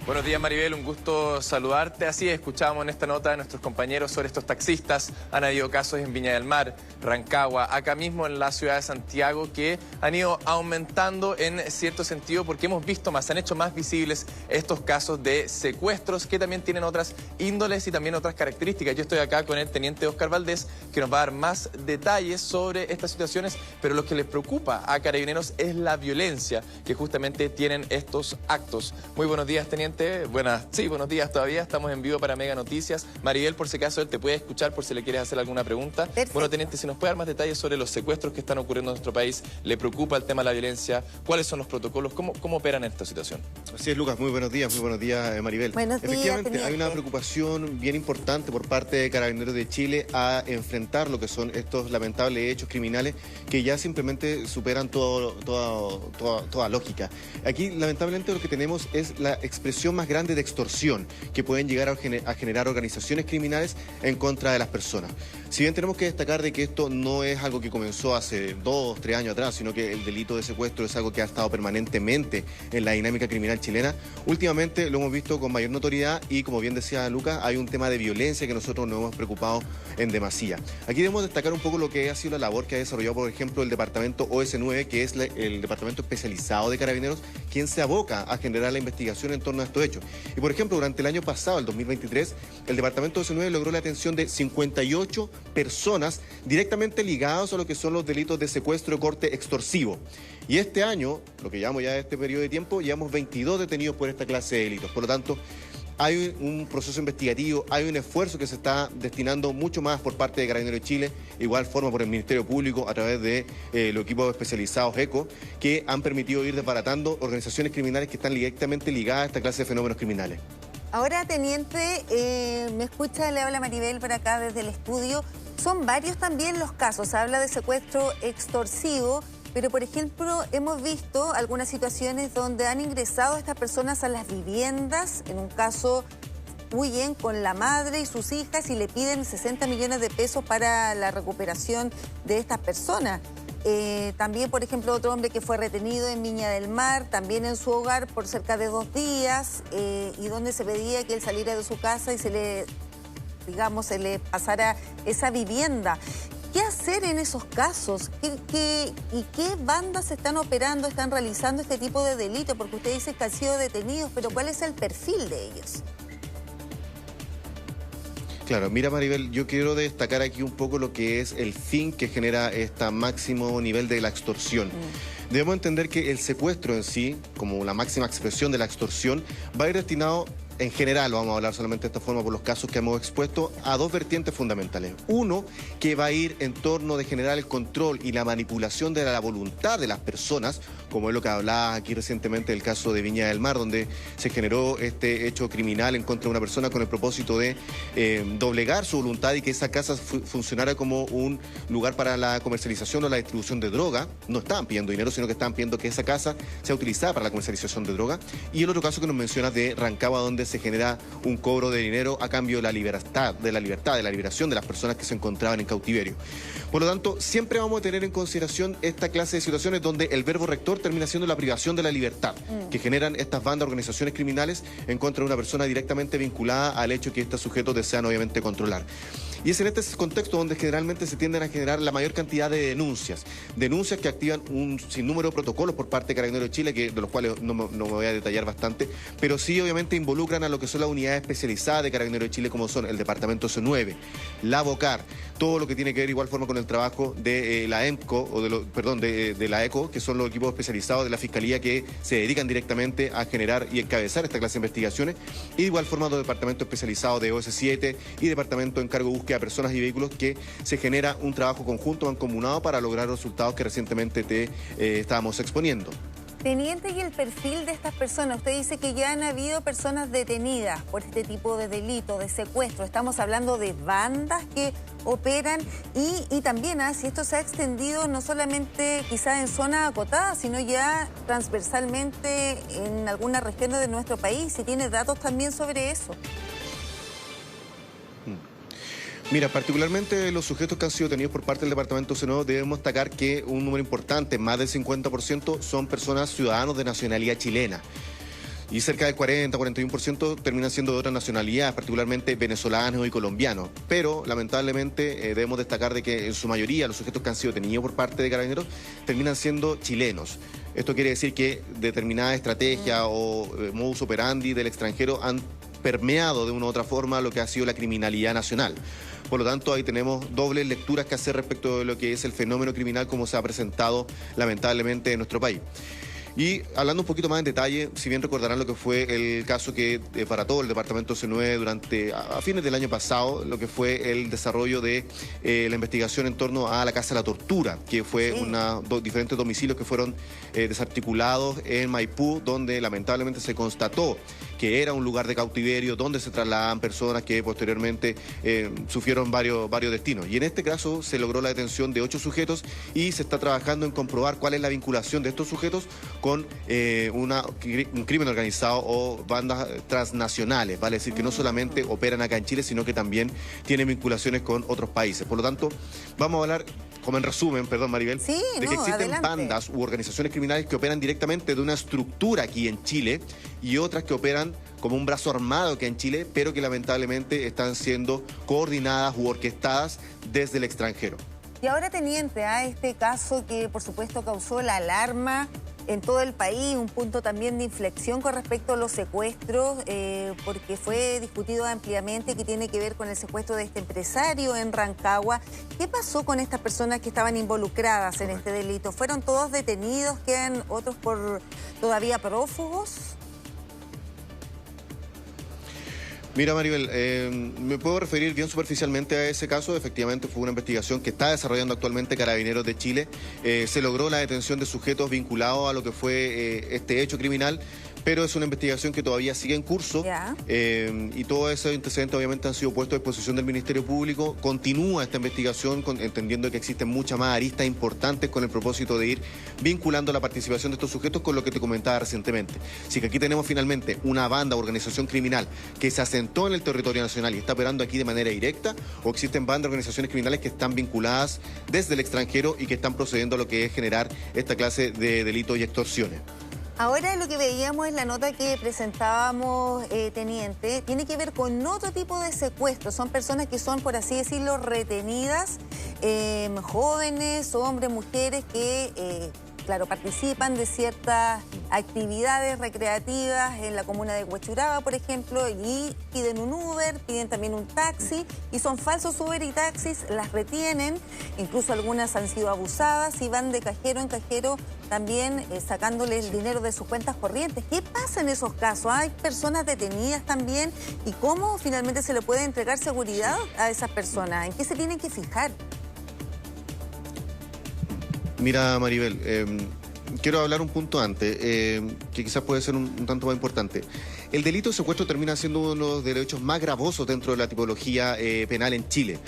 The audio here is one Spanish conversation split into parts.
Buenos días, Maribel, un gusto saludarte. Así escuchábamos en esta nota de nuestros compañeros sobre estos taxistas. Han habido casos en Viña del Mar, Rancagua, acá mismo en la ciudad de Santiago, que han ido aumentando en cierto sentido porque hemos visto más, se han hecho más visibles estos casos de secuestros que también tienen otras índoles y también otras características. Yo estoy acá con el teniente Oscar Valdés, que nos va a dar más detalles sobre estas situaciones, pero lo que les preocupa a Carabineros es la violencia que justamente tienen estos actos. Muy buenos días, teniente. Buenos días todavía. Estamos en vivo para Mega Noticias. Maribel, por si acaso, él te puede escuchar por si le quieres hacer alguna pregunta. Perfecto. Bueno, teniente, si nos puede dar más detalles sobre los secuestros que están ocurriendo en nuestro país. ¿Le preocupa el tema de la violencia? ¿Cuáles son los protocolos? ¿Cómo operan en esta situación? Así es, Lucas. Muy buenos días, Maribel. Buenos días, Efectivamente, teniente. hay una preocupación bien importante por parte de Carabineros de Chile a enfrentar lo que son estos lamentables hechos criminales que ya simplemente superan toda lógica. Aquí, lamentablemente, lo que tenemos es la expresión más grande de extorsión que pueden llegar a generar organizaciones criminales en contra de las personas. Si bien tenemos que destacar de que esto no es algo que comenzó hace 2 o 3 años atrás, sino que el delito de secuestro es algo que ha estado permanentemente en la dinámica criminal chilena, últimamente lo hemos visto con mayor notoriedad y, como bien decía Lucas, hay un tema de violencia que nosotros nos hemos preocupado en demasía. Aquí debemos destacar un poco lo que ha sido la labor que ha desarrollado, por ejemplo, el departamento OS9, que es el departamento especializado de Carabineros, quien se aboca a generar la investigación en torno a estos hechos. Y, por ejemplo, durante el año pasado, el 2023, el departamento OS9 logró la atención de 58 personas directamente ligadas a lo que son los delitos de secuestro de corte extorsivo. Y este año, lo que llevamos ya este periodo de tiempo, llevamos 22 detenidos por esta clase de delitos. Por lo tanto, hay un proceso investigativo, hay un esfuerzo que se está destinando mucho más por parte de Carabineros de Chile, igual forma por el Ministerio Público a través de los equipos especializados ECO, que han permitido ir desbaratando organizaciones criminales que están directamente ligadas a esta clase de fenómenos criminales. Ahora, teniente, me escucha, le habla Maribel por acá desde el estudio. Son varios también los casos, se habla de secuestro extorsivo, pero por ejemplo hemos visto algunas situaciones donde han ingresado estas personas a las viviendas, en un caso huyen con la madre y sus hijas y le piden 60 millones de pesos para la recuperación de estas personas. También, por ejemplo, otro hombre que fue retenido en Viña del Mar, también en su hogar por cerca de 2 días, y donde se pedía que él saliera de su casa y se le pasara esa vivienda. ¿Qué hacer en esos casos? ¿Y qué bandas están operando, están realizando este tipo de delitos? Porque usted dice que han sido detenidos, pero ¿cuál es el perfil de ellos? Claro, mira, Maribel, yo quiero destacar aquí un poco lo que es el fin que genera este máximo nivel de la extorsión. Debemos entender que el secuestro en sí, como la máxima expresión de la extorsión, va a ir destinado, en general, vamos a hablar solamente de esta forma por los casos que hemos expuesto, a 2 vertientes fundamentales. Uno, que va a ir en torno de generar el control y la manipulación de la voluntad de las personas, como es lo que hablaba aquí recientemente del caso de Viña del Mar, donde se generó este hecho criminal en contra de una persona con el propósito de doblegar su voluntad y que esa casa funcionara como un lugar para la comercialización o la distribución de droga. No estaban pidiendo dinero, sino que estaban pidiendo que esa casa sea utilizada para la comercialización de droga. Y el otro caso que nos mencionas de Rancagua, donde se genera un cobro de dinero a cambio de la liberación de las personas que se encontraban en cautiverio. Por lo tanto, siempre vamos a tener en consideración esta clase de situaciones donde el verbo rector termina siendo la privación de la libertad, que generan estas bandas, organizaciones criminales en contra de una persona directamente vinculada al hecho que estos sujetos desean obviamente controlar. Y es en este contexto donde generalmente se tienden a generar la mayor cantidad de denuncias que activan un sinnúmero de protocolos por parte de Carabineros de Chile, de los cuales no me voy a detallar bastante, pero sí obviamente involucran a lo que son las unidades especializadas de Carabineros de Chile, como son el departamento C9, la BOCAR, todo lo que tiene que ver igual forma con el trabajo de la EMCO, de la ECO, que son los equipos especializados de la Fiscalía que se dedican directamente a generar y encabezar esta clase de investigaciones, y de igual forma los departamentos especializados de OS7 y departamento en cargo de búsqueda de personas y vehículos, que se genera un trabajo conjunto, mancomunado, para lograr los resultados que recientemente estábamos exponiendo. Teniente, y el perfil de estas personas, usted dice que ya han habido personas detenidas por este tipo de delito, de secuestro. Estamos hablando de bandas que operan y también si esto se ha extendido no solamente quizás en zonas acotadas, sino ya transversalmente en algunas regiones de nuestro país. Si tiene datos también sobre eso. Mira, particularmente los sujetos que han sido detenidos por parte del Departamento C9, debemos destacar que un número importante, más del 50%, son personas ciudadanos de nacionalidad chilena. Y cerca del 40-41% terminan siendo de otras nacionalidades, particularmente venezolanos y colombianos. Pero, lamentablemente, debemos destacar de que en su mayoría los sujetos que han sido detenidos por parte de Carabineros terminan siendo chilenos. Esto quiere decir que determinada estrategia o modus operandi del extranjero han permeado de una u otra forma lo que ha sido la criminalidad nacional. Por lo tanto, ahí tenemos dobles lecturas que hacer respecto de lo que es el fenómeno criminal como se ha presentado lamentablemente en nuestro país. Y hablando un poquito más en detalle, si bien recordarán lo que fue el caso que para todo el departamento C9 durante a fines del año pasado, lo que fue el desarrollo de la investigación en torno a la Casa de la Tortura, que fue diferentes domicilios que fueron desarticulados en Maipú, donde lamentablemente se constató que era un lugar de cautiverio donde se trasladan personas que posteriormente sufrieron varios destinos. Y en este caso se logró la detención de 8 sujetos y se está trabajando en comprobar cuál es la vinculación de estos sujetos con un crimen organizado o bandas transnacionales, vale decir que no solamente operan acá en Chile, sino que también tienen vinculaciones con otros países. Por lo tanto, vamos a hablar, como en resumen, perdón Maribel, de que existen bandas u organizaciones criminales que operan directamente de una estructura aquí en Chile y otras que operan como un brazo armado aquí en Chile, pero que lamentablemente están siendo coordinadas u orquestadas desde el extranjero. Y ahora, teniente, este caso que por supuesto causó la alarma en todo el país, un punto también de inflexión con respecto a los secuestros, porque fue discutido ampliamente, que tiene que ver con el secuestro de este empresario en Rancagua. ¿Qué pasó con estas personas que estaban involucradas en este delito? ¿Fueron todos detenidos? ¿Quedan otros todavía prófugos? Mira, Maribel, me puedo referir bien superficialmente a ese caso. Efectivamente fue una investigación que está desarrollando actualmente Carabineros de Chile. Se logró la detención de sujetos vinculados a lo que fue este hecho criminal, pero es una investigación que todavía sigue en curso y todos esos antecedentes obviamente han sido puestos a disposición del Ministerio Público. Continúa esta investigación entendiendo que existen muchas más aristas importantes con el propósito de ir vinculando la participación de estos sujetos con lo que te comentaba recientemente. Así que aquí tenemos finalmente una banda o organización criminal que se asentó en el territorio nacional y está operando aquí de manera directa, o existen bandas o organizaciones criminales que están vinculadas desde el extranjero y que están procediendo a lo que es generar esta clase de delitos y extorsiones. Ahora lo que veíamos en la nota que presentábamos, teniente, tiene que ver con otro tipo de secuestro. Son personas que son, por así decirlo, retenidas, jóvenes, hombres, mujeres que, claro, participan de ciertas actividades recreativas en la comuna de Huechuraba, por ejemplo, y piden un Uber, piden también un taxi, y son falsos Uber y taxis, las retienen, incluso algunas han sido abusadas y van de cajero en cajero también sacándoles el dinero de sus cuentas corrientes. ¿Qué pasa en esos casos? ¿Hay personas detenidas también? ¿Y cómo finalmente se le puede entregar seguridad a esas personas? ¿En qué se tienen que fijar? Mira, Maribel, quiero hablar un punto antes, que quizás puede ser un tanto más importante. El delito de secuestro termina siendo uno de los hechos más gravosos dentro de la tipología penal en Chile.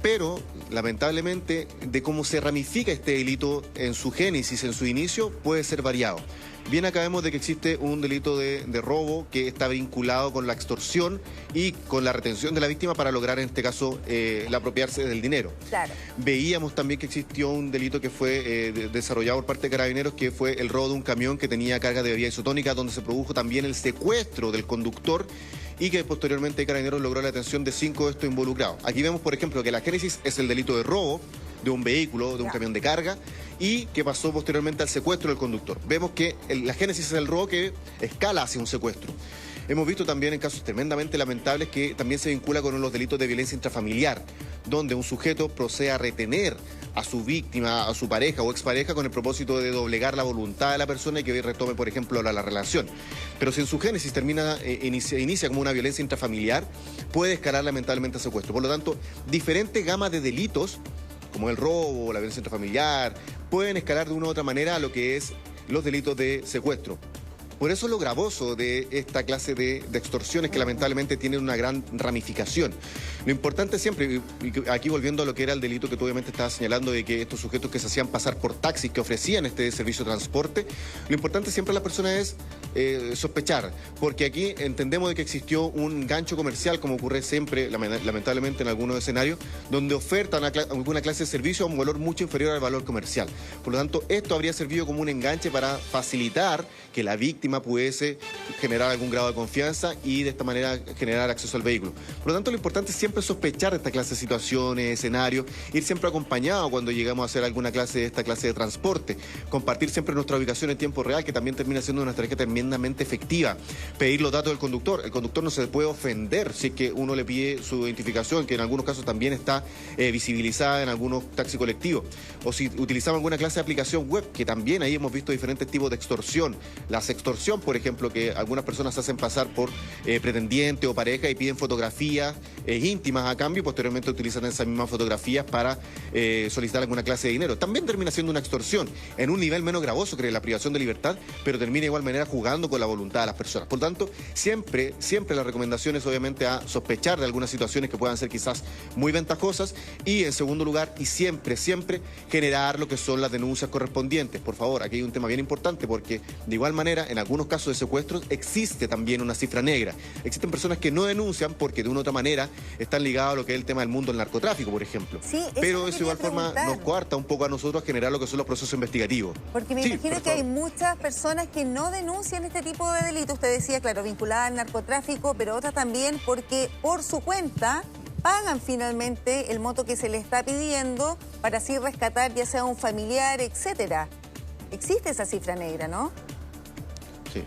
Pero, lamentablemente, de cómo se ramifica este delito en su génesis, en su inicio, puede ser variado. Bien, acá vemos de que existe un delito de robo que está vinculado con la extorsión y con la retención de la víctima para lograr, en este caso, el apropiarse del dinero. Claro. Veíamos también que existió un delito que fue desarrollado por parte de Carabineros, que fue el robo de un camión que tenía carga de bebida isotónica, donde se produjo también el secuestro del conductor y que posteriormente Carabineros logró la detención de 5 de estos involucrados. Aquí vemos, por ejemplo, que la génesis es el delito de robo de un vehículo, de un camión de carga, y que pasó posteriormente al secuestro del conductor. Vemos que la génesis es el robo que escala hacia un secuestro. Hemos visto también en casos tremendamente lamentables que también se vincula con los delitos de violencia intrafamiliar, donde un sujeto procede a retener a su víctima, a su pareja o expareja con el propósito de doblegar la voluntad de la persona y que retome, por ejemplo, la relación. Pero si en su génesis inicia como una violencia intrafamiliar, puede escalar lamentablemente a secuestro. Por lo tanto, diferentes gamas de delitos, como el robo, la violencia intrafamiliar, pueden escalar de una u otra manera a lo que es los delitos de secuestro. Por eso lo gravoso de esta clase de extorsiones que lamentablemente tienen una gran ramificación. Lo importante siempre, y aquí volviendo a lo que era el delito que tú obviamente estabas señalando de que estos sujetos que se hacían pasar por taxis que ofrecían este servicio de transporte, lo importante siempre a la persona es sospechar, porque aquí entendemos de que existió un gancho comercial, como ocurre siempre, lamentablemente en algunos escenarios, donde ofertan alguna clase de servicio a un valor mucho inferior al valor comercial. Por lo tanto, esto habría servido como un enganche para facilitar que la víctima víctima pudiese generar algún grado de confianza y de esta manera generar acceso al vehículo. Por lo tanto, lo importante es siempre sospechar de esta clase de situaciones, escenarios, ir siempre acompañado cuando llegamos a hacer alguna clase de esta clase de transporte, compartir siempre nuestra ubicación en tiempo real, que también termina siendo una estrategia tremendamente efectiva, pedir los datos del conductor. El conductor no se puede ofender si es que uno le pide su identificación, que en algunos casos también está visibilizada en algunos taxis colectivos, o si utilizamos alguna clase de aplicación web, que también ahí hemos visto diferentes tipos de extorsión. La sextorsión, por ejemplo, que algunas personas hacen pasar por pretendiente o pareja y piden fotografías íntimas a cambio y posteriormente utilizan esas mismas fotografías para solicitar alguna clase de dinero. También termina siendo una extorsión en un nivel menos gravoso que la privación de libertad, pero termina de igual manera jugando con la voluntad de las personas. Por tanto, siempre la recomendación es obviamente a sospechar de algunas situaciones que puedan ser quizás muy ventajosas y en segundo lugar, y siempre generar lo que son las denuncias correspondientes. Por favor, aquí hay un tema bien importante porque de igual manera en algunos casos de secuestros existe también una cifra negra. Existen personas que no denuncian porque de una u otra manera están ligadas a lo que es el tema del mundo del narcotráfico, por ejemplo. Sí, pero eso de igual forma nos coarta un poco a nosotros a generar lo que son los procesos investigativos. Porque me imagino que hay muchas personas que no denuncian este tipo de delitos. Usted decía, claro, vinculada al narcotráfico, pero otras también porque por su cuenta pagan finalmente el monto que se les está pidiendo para así rescatar ya sea un familiar, etcétera. Existe esa cifra negra, ¿no? Sí.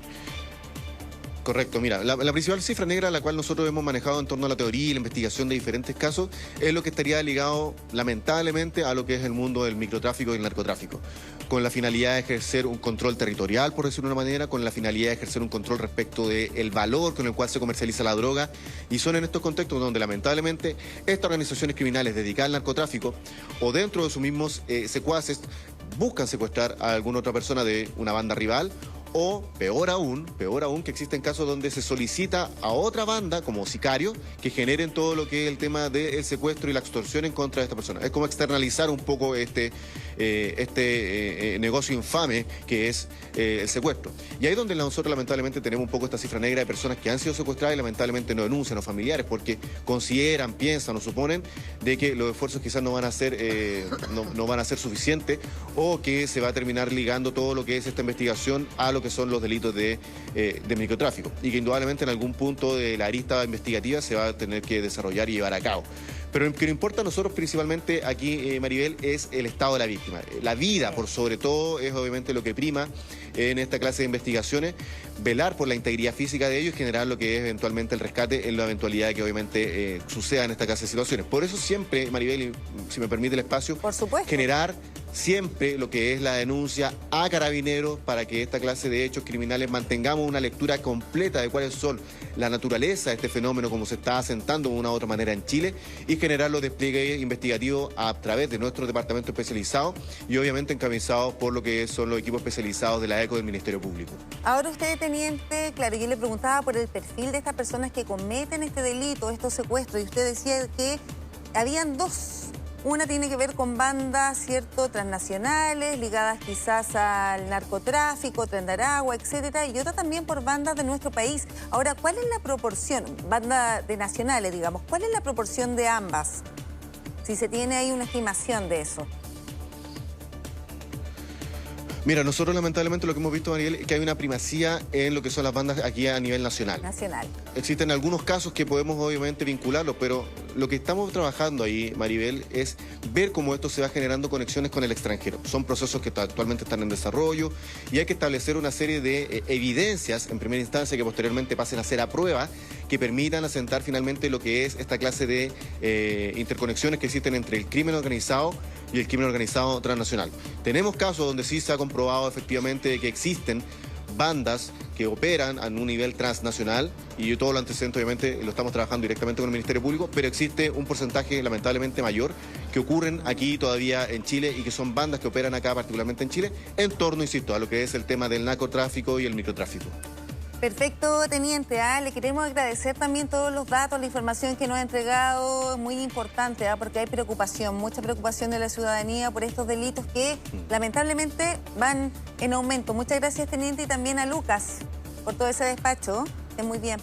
Correcto, mira, la principal cifra negra a la cual nosotros hemos manejado en torno a la teoría y la investigación de diferentes casos es lo que estaría ligado lamentablemente a lo que es el mundo del microtráfico y el narcotráfico, con la finalidad de ejercer un control territorial, por decirlo de una manera, con la finalidad de ejercer un control respecto del valor con el cual se comercializa la droga, y son en estos contextos donde lamentablemente estas organizaciones criminales dedicadas al narcotráfico o dentro de sus mismos secuaces buscan secuestrar a alguna otra persona de una banda rival. O peor aún, que existen casos donde se solicita a otra banda como sicario que generen todo lo que es el tema del secuestro y la extorsión en contra de esta persona. Es como externalizar un poco este negocio infame que es el secuestro. Y ahí es donde nosotros lamentablemente tenemos un poco esta cifra negra de personas que han sido secuestradas y lamentablemente no denuncian, o familiares, porque consideran, piensan o suponen de que los esfuerzos quizás no van a ser no van a ser suficientes, o que se va a terminar ligando todo lo que es esta investigación a lo que son los delitos de microtráfico, y que indudablemente en algún punto de la arista investigativa se va a tener que desarrollar y llevar a cabo. Pero lo que nos importa a nosotros principalmente aquí, Maribel, es el estado de la víctima. La vida, por sobre todo, es obviamente lo que prima en esta clase de investigaciones, velar por la integridad física de ellos y generar lo que es eventualmente el rescate en la eventualidad de que obviamente suceda en esta clase de situaciones. Por eso siempre, Maribel, y si me permite el espacio, por supuesto, generar siempre lo que es la denuncia a Carabineros para que esta clase de hechos criminales mantengamos una lectura completa de cuáles son la naturaleza de este fenómeno, cómo se está asentando de una u otra manera en Chile, y generar los despliegues investigativos a través de nuestros departamentos especializados y obviamente encabezados por lo que son los equipos especializados de la ECO del Ministerio Público. Ahora usted, teniente, claro, yo le preguntaba por el perfil de estas personas que cometen este delito, estos secuestros, y usted decía que habían dos. Una tiene que ver con bandas, ¿cierto?, transnacionales, ligadas quizás al narcotráfico, Tren de Aragua, etcétera, y otra también por bandas de nuestro país. Ahora, ¿cuál es la proporción, banda de nacionales, digamos, cuál es la proporción de ambas? Si se tiene ahí una estimación de eso. Mira, nosotros lamentablemente lo que hemos visto, Mariel, es que hay una primacía en lo que son las bandas aquí a nivel nacional. Existen algunos casos que podemos obviamente vincularlos, pero lo que estamos trabajando ahí, Maribel, es ver cómo esto se va generando conexiones con el extranjero. Son procesos que actualmente están en desarrollo y hay que establecer una serie de evidencias en primera instancia que posteriormente pasen a ser a prueba, que permitan asentar finalmente lo que es esta clase de interconexiones que existen entre el crimen organizado y el crimen organizado transnacional. Tenemos casos donde sí se ha comprobado efectivamente que existen bandas que operan a un nivel transnacional, y todo lo antecedente obviamente lo estamos trabajando directamente con el Ministerio Público, pero existe un porcentaje lamentablemente mayor que ocurren aquí todavía en Chile y que son bandas que operan acá particularmente en Chile en torno, insisto, a lo que es el tema del narcotráfico y el microtráfico. Perfecto, teniente. Le queremos agradecer también todos los datos, la información que nos ha entregado, es muy importante, porque hay preocupación, mucha preocupación de la ciudadanía por estos delitos que lamentablemente van en aumento. Muchas gracias, teniente, y también a Lucas por todo ese despacho. Estén muy bien.